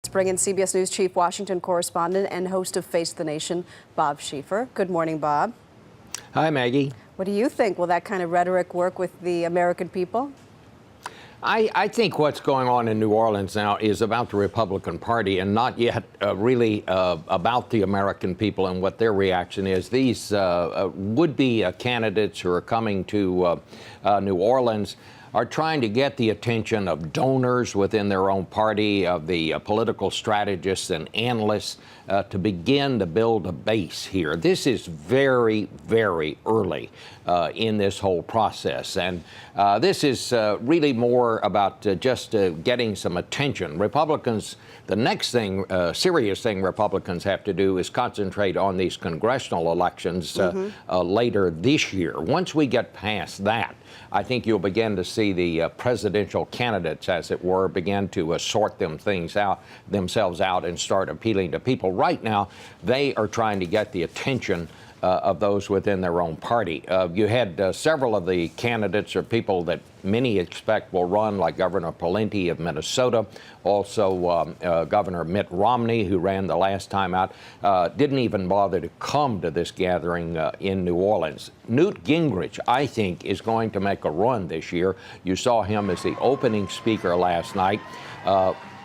Let's bring in CBS News Chief Washington correspondent and host of Face the Nation, Bob Schieffer. Good morning, Bob. Hi, Maggie. What do you think? Will that kind of rhetoric work with the American people? I think what's going on in New Orleans now is about the Republican Party and not yet really about the American people and what their reaction is. These would-be candidates who are coming to New Orleans are trying to get the attention of donors within their own party, of the political strategists and analysts to begin to build a base here. This is very, very early in this whole process. And this is really more about just getting some attention. Republicans, the next thing, serious thing Republicans have to do is concentrate on these congressional elections later this year. Once we get past that, I think you'll begin to see the presidential candidates, as it were, begin to sort themselves out and start appealing to people. Right now, they are trying to get the attention of those within their own party. You had several of the candidates or people that many expect will run, like Governor Palin of Minnesota, also Governor Mitt Romney, who ran the last time out, didn't even bother to come to this gathering in New Orleans. Newt Gingrich, I think, is going to make a run this year. You saw him as the opening speaker last night.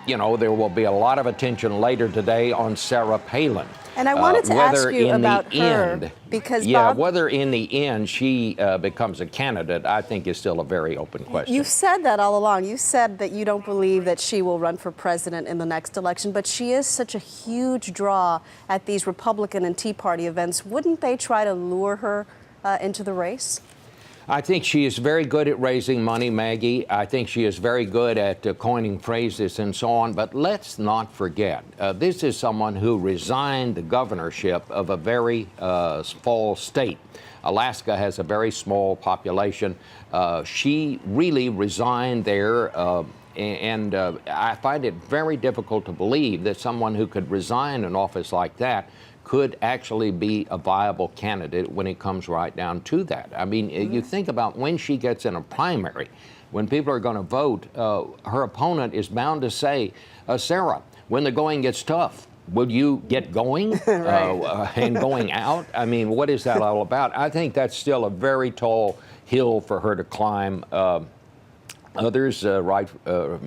You know, there will be a lot of attention later today on Sarah Palin. And I wanted to ask you about her, because Bob, whether in the end she becomes a candidate, I think is still a very open question. You've said that all along. You said that you don't believe that she will run for president in the next election, but she is such a huge draw at these Republican and Tea Party events. Wouldn't they try to lure her into the race? I think she is very good at raising money, Maggie. I think she is very good at coining phrases and so on. But let's not forget, this is someone who resigned the governorship of a very small state. Alaska has a very small population. She really resigned there. And I find it very difficult to believe that someone who could resign an office like that could actually be a viable candidate when it comes right down to that. I mean, you think about when she gets in a primary, when people are going to vote, her opponent is bound to say, Sarah, when the going gets tough, will you get going and going out? I mean, what is that all about? I think that's still a very tall hill for her to climb. Others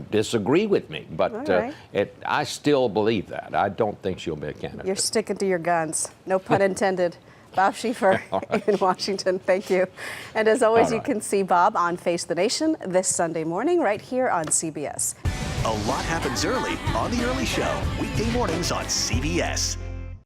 disagree with me, but I still believe that. I don't think she'll be a candidate. You're sticking to your guns. No pun intended. Bob Schieffer in Washington, thank you. And as always, you can see Bob on Face the Nation this Sunday morning right here on CBS. A lot happens early on The Early Show, weekday mornings on CBS.